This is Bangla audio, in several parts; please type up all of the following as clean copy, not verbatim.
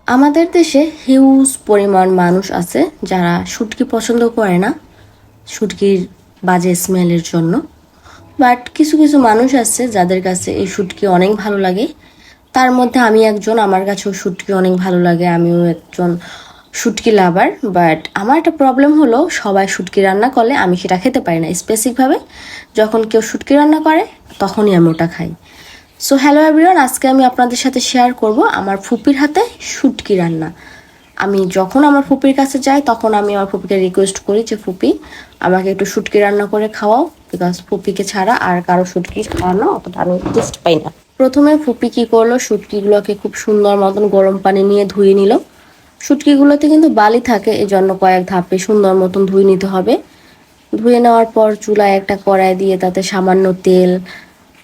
আমাদের দেশে হিউজ পরিমাণ মানুষ আছে যারা শুটকি পছন্দ করে না শুটকির বাজে স্মেলের জন্য। বাট কিছু কিছু মানুষ আছে যাদের কাছে এই শুটকি অনেক ভালো লাগে। তার মধ্যে আমি একজন, আমার কাছেও শুটকি অনেক ভালো লাগে, আমিও একজন শুটকি লাভার। বাট আমার একটা প্রবলেম হলো, সবাই শুটকি রান্না করলে আমি সেটা খেতে পারি না। স্পেসিফিকভাবে যখন কেউ শুটকি রান্না করে তখনই আমি ওটা খাই। সো হ্যালো এভরিওয়ান, আজকে আমি আপনাদের সাথে শেয়ার করব আমার ফুপির হাতে শুটকি রান্না। আমি যখন আমার ফুপির কাছে যাই তখন আমি আমার ফুপিকে রিকোয়েস্ট করি যে ফুপি আমাকে একটু শুটকি রান্না করে খাওয়াও, বিকজ ফুপিকে ছাড়া আর কারো শুটকি খাওয়ানো অতটা আমি টেস্ট পাই না। প্রথমে ফুপি কি করলো, শুটকিগুলোকে খুব সুন্দর মতন গরম পানি নিয়ে ধুয়ে নিল। শুটকিগুলোতে কিন্তু বালি থাকে, এই জন্য কয়েক ধাপে সুন্দর মতন ধুয়ে নিতে হবে। ধুয়ে নেওয়ার পর চুলায় একটা কড়াই দিয়ে তাতে সামান্য তেল,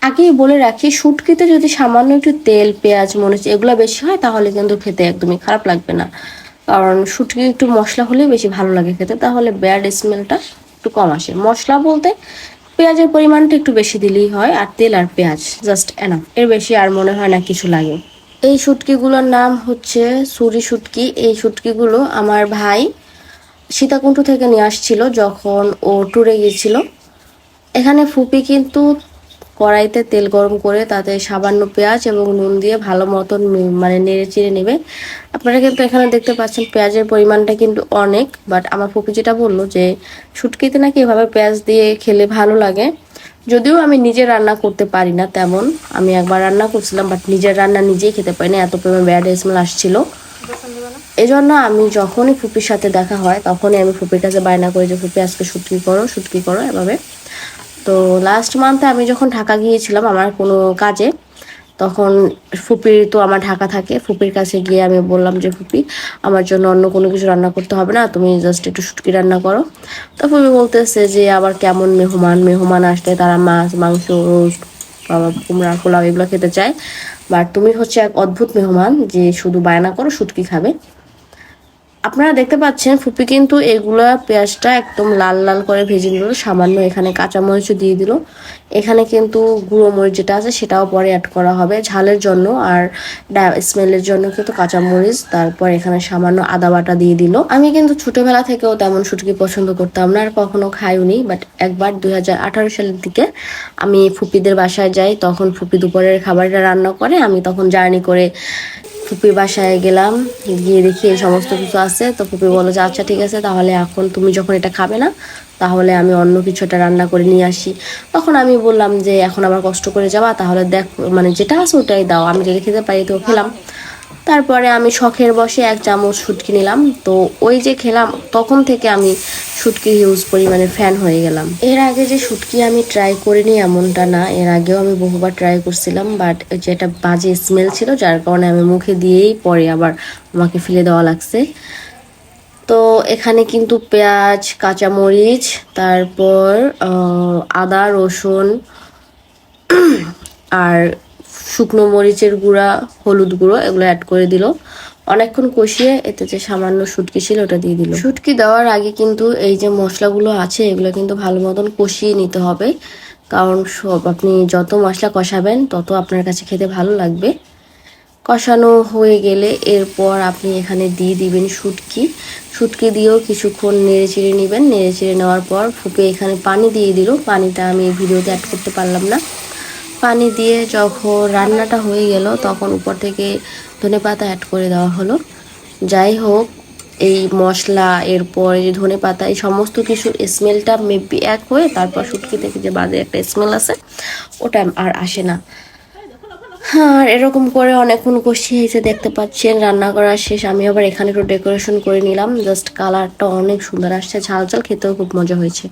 আগেই বলে রাখি শুটকিতে যদি সামান্য একটু তেল, পেঁয়াজ, মরিচ এগুলো বেশি হয় তাহলে কিন্তু খেতে একদমই খারাপ লাগবে না। কারণ শুটকি একটু মশলা হলেই বেশি ভালো লাগে খেতে, তাহলে ব্যাড স্মেলটা একটু কম আসে। মশলা বলতে পেঁয়াজের পরিমাণটা একটু বেশি দিলেই হয়, আর তেল আর পেঁয়াজ জাস্ট এনাফ, এর বেশি আর মনে হয় না কিছু লাগে। এই শুটকিগুলোর নাম হচ্ছে সুরি শুটকি। এই শুটকিগুলো আমার ভাই সীতাকুণ্ড থেকে নিয়ে আসছিল যখন ও ট্যুরে গিয়েছিল। এখানে ফুপি কিন্তু কড়াইতে তেল গরম করে তাতে সামান্য পেঁয়াজ এবং নুন দিয়ে ভালো মতন মানে নেড়ে চেড়ে নেবে। আপনারা কিন্তু এখানে দেখতে পাচ্ছেন পেঁয়াজের পরিমাণটা কিন্তু অনেক। বাট আমার ফুপি যেটা বললো যে শুটকিতে নাকি এভাবে পেঁয়াজ দিয়ে খেলে ভালো লাগে। যদিও আমি নিজে রান্না করতে পারি না তেমন, আমি একবার রান্না করছিলাম বাট নিজের রান্না নিজেই খেতে পারি না, এত পরিমাণ ব্যাড স্মেল আসছিল। এই জন্য আমি যখনই ফুপির সাথে দেখা হয় তখনই আমি ফুপির কাছে বায়না করি যে ফুপি আজকে শুটকি করো, শুটকি করো এভাবে। তো লাস্ট মান্থে আমি যখন ঢাকা গিয়েছিলাম আমার কোনো কাজে, তখন ফুপির তো আমার ঢাকা থাকে, ফুপির কাছে গিয়ে আমি বললাম যে ফুপি আমার জন্য অন্য কোনো কিছু রান্না করতে হবে না, তুমি জাস্ট একটু শুটকি রান্না করো। তো ফুপি বলতেছে যে আবার কেমন মেহমান, মেহমান আসলে তারা মাছ, মাংস, রোস্ট, কুমড়া, পোলাও এগুলো খেতে চায়। বাট তুমি হচ্ছে এক অদ্ভুত মেহমান যে শুধু বায়না করো শুটকি খাবে। আপনারা দেখতে পাচ্ছেন ফুপি কিন্তু এগুলা পেঁয়াজটা একদম লাল লাল করে ভেজে নিল, সামান্য এখানে কাঁচামরিচও দিয়ে দিল। এখানে কিন্তু গুঁড়ো মরিচ যেটা আছে সেটাও পরে অ্যাড করা হবে ঝালের জন্য, আর স্মেলের জন্য কিন্তু কাঁচামরিচ, তারপর এখানে সামান্য আদা বাটা দিয়ে দিল। আমি কিন্তু ছোটবেলা থেকেও তেমন শুটকি পছন্দ করতাম না আর কখনো খাইওনি। বাট একবার 2018 সালের দিকে আমি ফুপিদের বাসায় যাই, তখন ফুপি দুপুরের খাবারটা রান্না করে, আমি তখন জার্নি করে ফুপির বাসায় গেলাম। গিয়ে দেখি এই সমস্ত কিছু আছে। তো ফুপি বললো যে আচ্ছা ঠিক আছে, তাহলে এখন তুমি যখন এটা খাবে না তাহলে আমি অন্য কিছু একটা রান্না করে নিয়ে আসি। তখন আমি বললাম যে এখন আবার কষ্ট করে যাওয়া, তাহলে দেখ মানে যেটা আছে ওটাই দাও, আমি যেটা খেতে পারি তো খেলাম। তারপরে আমি শখের বসে 1 চামচ শুটকি নিলাম। তো ওই যে খেলাম তখন থেকে আমি শুটকি হিউজ পরিমাণে ফ্যান হয়ে গেলাম। এর আগে যে শুটকি আমি ট্রাই করিনি এমনটা না, এর আগেও আমি বহুবার ট্রাই করছিলাম, বাট যেটা বাজে স্মেল ছিল যার কারণে আমি মুখে দিয়েই পরে আবার আমাকে ফেলে দেওয়া লাগছে। তো এখানে কিন্তু পেঁয়াজ, কাঁচামরিচ, তারপর আদা, রসুন আর শুকনো মরিচের গুঁড়া, হলুদ গুঁড়ো এগুলো অ্যাড করে দিল। অনেকক্ষণ কষিয়ে এতে যে সামান্য শুটকি ছিল ওটা দিয়ে দিল। শুটকি দেওয়ার আগে কিন্তু এই যে মশলাগুলো আছে এগুলো কিন্তু ভালো মতন কষিয়ে নিতে হবে, কারণ সব আপনি যত মশলা কষাবেন তত আপনার কাছে খেতে ভালো লাগবে। কষানো হয়ে গেলে এরপর আপনি এখানে দিয়ে দিবেন শুটকি। শুটকি দিয়েও কিছুক্ষণ নেড়ে চেড়ে নেবেন। নেড়ে চেড়ে নেওয়ার পর ফুপে এখানে পানি দিয়ে দিল, পানিটা আমি ভিডিওতে অ্যাড করতে পারলাম না। পানি দিয়ে যখন রান্নাটা হয়ে গেল তখন উপর থেকে ধনেপাতা অ্যাড করে দেওয়া হলো। যাই হোক, এই মশলা এরপর এই ধনেপাতা এই সমস্ত কিছু স্মেলটা মেবি এক হয়ে তারপর শুটকি থেকে যে বাজে একটা স্মেল আছে ওটা আর আসে না। হ্যাঁ, আর এরকম করে অনেকক্ষণ কষিয়েছে, দেখতে পাচ্ছেন রান্না করা শেষ। আমি আবার এখানে একটু ডেকোরেশন করে নিলাম, জাস্ট কালারটা অনেক সুন্দর আসছে, ঝাল ঝাল, খেতেও খুব মজা হয়েছে।